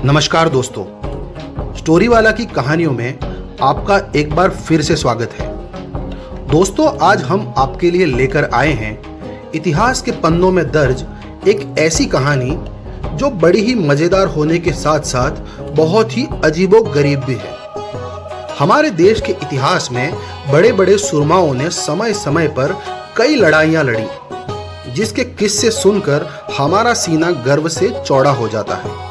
नमस्कार दोस्तों, स्टोरी वाला की कहानियों में आपका एक बार फिर से स्वागत है। दोस्तों, आज हम आपके लिए लेकर आए हैं इतिहास के पन्नों में दर्ज एक ऐसी कहानी जो बड़ी ही मज़ेदार होने के साथ साथ बहुत ही अजीबो-गरीब भी है। हमारे देश के इतिहास में बड़े बड़े सुरमाओं ने समय समय पर कई लड़ाइयाँ लड़ी, जिसके किस्से सुनकर हमारा सीना गर्व से चौड़ा हो जाता है।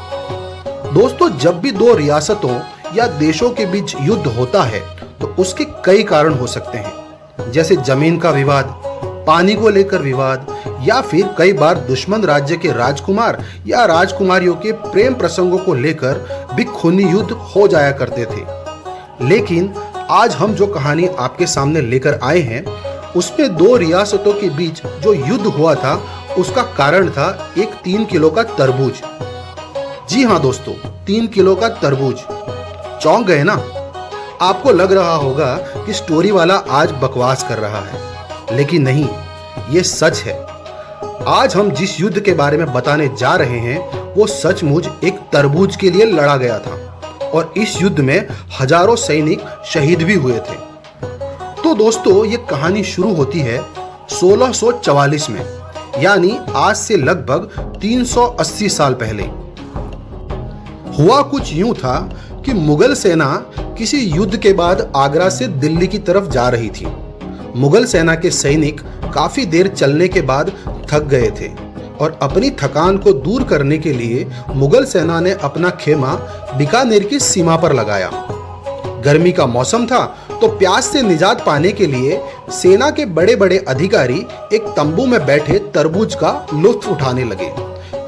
दोस्तों, जब भी दो रियासतों या देशों के बीच युद्ध होता है तो उसके कई कारण हो सकते हैं, जैसे जमीन का विवाद, पानी को लेकर विवाद, या फिर कई बार दुश्मन राज्य के राजकुमार या राजकुमारियों के प्रेम प्रसंगों को लेकर भी खूनी युद्ध हो जाया करते थे। लेकिन आज हम जो कहानी आपके सामने लेकर आए हैं उसमें दो रियासतों के बीच जो युद्ध हुआ था उसका कारण था एक 3 किलो का तरबूज। जी हाँ दोस्तों, 3 किलो का तरबूज। चौंक गए ना? आपको लग रहा होगा कि स्टोरी वाला आज बकवास कर रहा है, लेकिन नहीं, ये सच है। आज हम जिस युद्ध के बारे में बताने जा रहे हैं वो सचमुच एक तरबूज के लिए लड़ा गया था और इस युद्ध में हजारों सैनिक शहीद भी हुए थे। तो दोस्तों, ये कहानी शुरू होती है 1644 में, यानी आज से लगभग 380 साल पहले। हुआ कुछ यूं था कि मुगल सेना किसी युद्ध के बाद आगरा से दिल्ली की तरफ जा रही थी। मुगल सेना के सैनिक काफी देर चलने के बाद थक गए थे और अपनी थकान को दूर करने के लिए मुगल सेना ने अपना खेमा बीकानेर की सीमा पर लगाया। गर्मी का मौसम था तो प्यास से निजात पाने के लिए सेना के बड़े बड़े अधिकारी एक तंबू में बैठे तरबूज का लुत्फ उठाने लगे।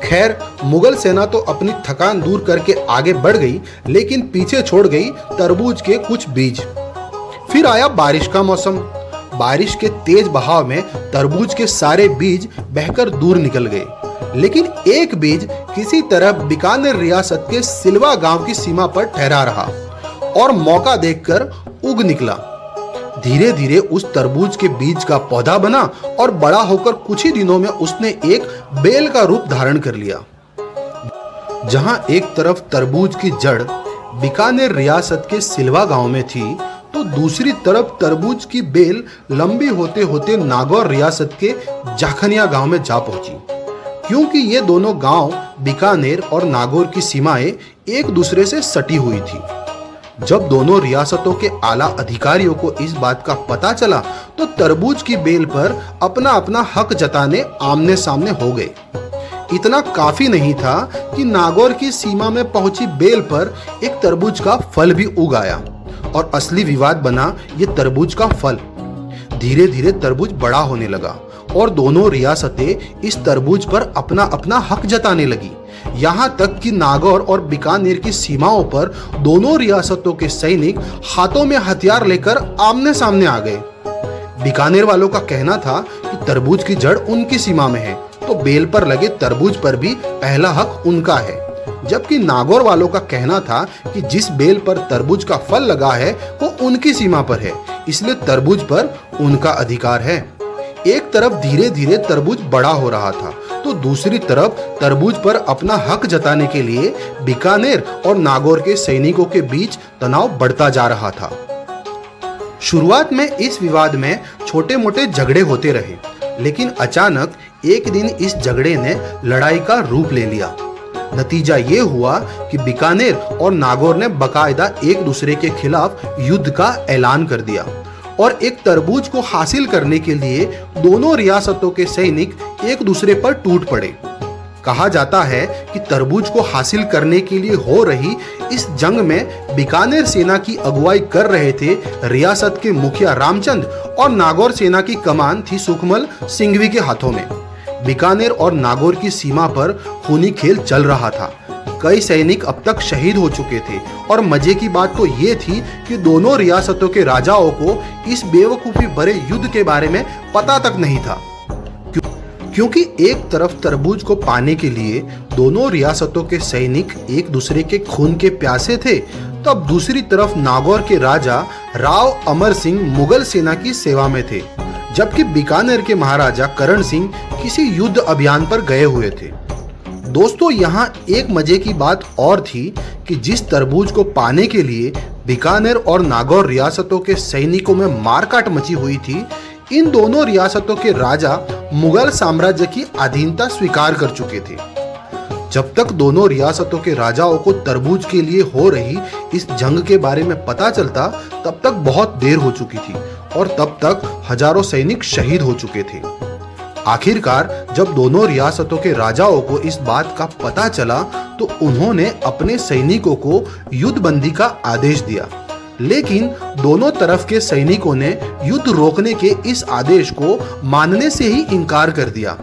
खैर, मुगल सेना तो अपनी थकान दूर करके आगे बढ़ गई, लेकिन पीछे छोड़ गई तरबूज के कुछ बीज। फिर आया बारिश का मौसम। बारिश के तेज बहाव में तरबूज के सारे बीज बहकर दूर निकल गए, लेकिन एक बीज किसी तरह बीकानेर रियासत के सिलवा गांव की सीमा पर ठहरा रहा और मौका देखकर उग निकला। धीरे धीरे उस तरबूज के बीज का पौधा बना और बड़ा होकर कुछ ही दिनों में उसने एक बेल का रूप धारण कर लिया। जहां एक तरफ तरबूज की जड़ बीकानेर रियासत के सिलवा गांव में थी, तो दूसरी तरफ तरबूज की बेल लंबी होते होते नागौर रियासत के जाखनिया गांव में जा पहुंची। क्योंकि ये दोनों गांव बीकानेर और नागौर की सीमाएं एक दूसरे से सटी हुई थी। जब दोनों रियासतों के आला अधिकारियों को इस बात का पता चला तो तरबूज की बेल पर अपना अपना हक जताने आमने सामने हो गए। इतना काफी नहीं था कि नागौर की सीमा में पहुंची बेल पर एक तरबूज का फल भी उग आया और असली विवाद बना ये तरबूज का फल। धीरे धीरे तरबूज बड़ा होने लगा और दोनों रियासतें इस तरबूज पर अपना अपना हक जताने लगी। यहाँ तक कि नागौर और बीकानेर की सीमाओं पर दोनों रियासतों के सैनिक हाथों में हथियार लेकर आमने सामने आ गए। बीकानेर वालों का कहना था कि तरबूज की जड़ उनकी सीमा में है, तो बेल पर लगे तरबूज पर भी पहला हक उनका है। जबकि नागौर वालों का कहना था कि जिस बेल पर तरबूज का फल लगा है वो उनकी सीमा पर है, इसलिए तरबूज पर उनका अधिकार है। एक तरफ धीरे धीरे तरबूज बड़ा हो रहा था तो दूसरी तरफ तरबूज पर अपना हक जताने के लिए बीकानेर और नागौर के सैनिकों के बीच तनाव बढ़ता जा रहा था। शुरुआत में इस विवाद में छोटे मोटे झगड़े होते रहे, लेकिन अचानक एक दिन इस झगड़े ने लड़ाई का रूप ले लिया। नतीजा ये हुआ कि बीकानेर और नागौर ने बकायदा एक दूसरे के खिलाफ युद्ध का ऐलान कर दिया और एक तरबूज को हासिल करने के लिए दोनों रियासतों के सैनिक एक दूसरे पर टूट पड़े। कहा जाता है कि तरबूज को हासिल करने के लिए हो रही इस जंग में बीकानेर सेना की अगुवाई कर रहे थे रियासत के मुखिया रामचंद और नागौर सेना की कमान थी सुखमल सिंघवी के हाथों में। बीकानेर और नागौर की सीमा पर खूनी खेल चल रहा था। कई सैनिक अब तक शहीद हो चुके थे और मजे की बात तो ये थी कि दोनों रियासतों के राजाओं को इस बेवकूफी भरे युद्ध के बारे में पता तक नहीं था। क्योंकि एक तरफ तरबूज को पाने के लिए दोनों रियासतों के सैनिक एक दूसरे के खून के प्यासे थे, तब दूसरी तरफ नागौर के राजा राव अमर सिंह मुगल सेना की सेवा में थे, जबकि बीकानेर के महाराजा करण सिंह किसी युद्ध अभियान पर गए हुए थे। दोस्तों यहाँ एक मजे की बात और थी कि जिस तरबूज को पाने के लिए बीकानेर और नागौर रियासतों के सैनिकों में मारकाट मची हुई थी, इन दोनों रियासतों के राजा मुगल साम्राज्य की अधीनता स्वीकार कर चुके थे। जब तक दोनों रियासतों के राजाओं को तरबूज के लिए हो रही इस जंग के बारे में पता चलता, तब तक बहुत देर हो चुकी थी और तब तक हजारों सैनिक शहीद हो चुके थे। आखिरकार जब दोनों रियासतों के राजाओं को इस बात का पता चला तो उन्होंने अपने सैनिकों को युद्धबंदी का आदेश दिया, लेकिन दोनों तरफ के सैनिकों ने युद्ध रोकने के इस आदेश को मानने से ही इनकार कर दिया।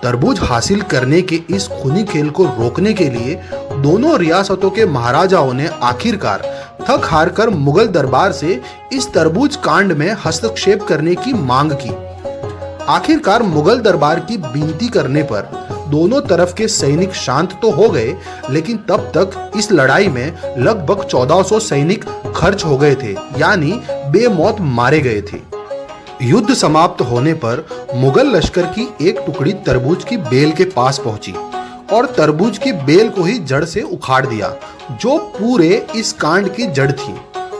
तरबूज हासिल करने के इस खूनी खेल को रोकने के लिए दोनों रियासतों के महाराजाओं ने आखिरकार थक हार कर मुगल दरबार से इस तरबूज कांड में हस्तक्षेप करने की मांग की। आखिरकार मुगल दरबार की विनती करने पर दोनों तरफ के सैनिक शांत तो हो गए, लेकिन तब तक इस लड़ाई में लगभग 1400 सैनिक खर्च हो गए थे, यानी बेमौत मारे गए थे। युद्ध समाप्त होने पर मुगल लश्कर की एक टुकड़ी तरबूज की बेल के पास पहुंची और तरबूज की बेल को ही जड़ से उखाड़ दिया, जो पूरे इस कांड की जड़ थी,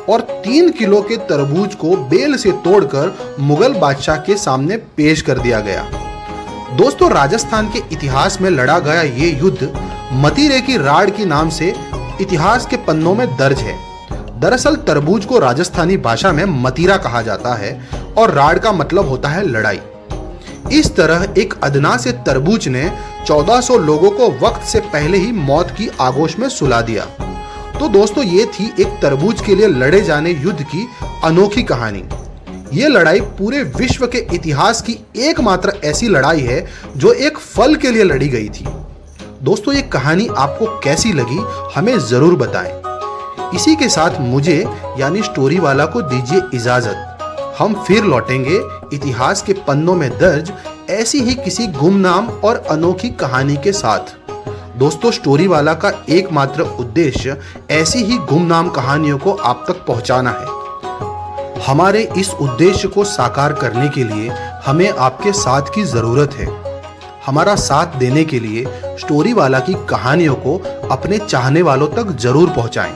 और 3 किलो के तरबूज को बेल से तोड़कर मुगल बादशाह के सामने पेश कर दिया गया। दोस्तों, राजस्थान के इतिहास में लड़ा गया ये युद्ध मतीरे की राड़ के नाम से इतिहास के पन्नों में दर्ज है। दरअसल तरबूज को राजस्थानी भाषा में मतीरा कहा जाता है और राड़ का मतलब होता है लड़ाई। इस तरह एक अदना से तरबूज ने 1400 लोगों को वक्त से पहले ही मौत की आगोश में सुला दिया। तो दोस्तों, ये थी एक तरबूज के लिए लड़े जाने युद्ध की अनोखी कहानी। ये लड़ाई पूरे विश्व के इतिहास की एकमात्र ऐसी लड़ाई है जो एक फल के लिए लड़ी गई थी। दोस्तों, ये कहानी आपको कैसी लगी हमें जरूर बताएं। इसी के साथ मुझे यानी स्टोरी वाला को दीजिए इजाजत। हम फिर लौटेंगे इतिहास के पन्नों में दर्ज ऐसी ही किसी गुमनाम और अनोखी कहानी के साथ। दोस्तों, स्टोरी वाला का एकमात्र उद्देश्य ऐसी ही गुमनाम कहानियों को आप तक पहुंचाना है। हमारे इस उद्देश्य को साकार करने के लिए हमें आपके साथ की जरूरत है। हमारा साथ देने के लिए स्टोरी वाला की कहानियों को अपने चाहने वालों तक जरूर पहुंचाएं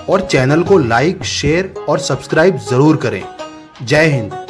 और चैनल को लाइक, शेयर और सब्सक्राइब जरूर करें। जय हिंद।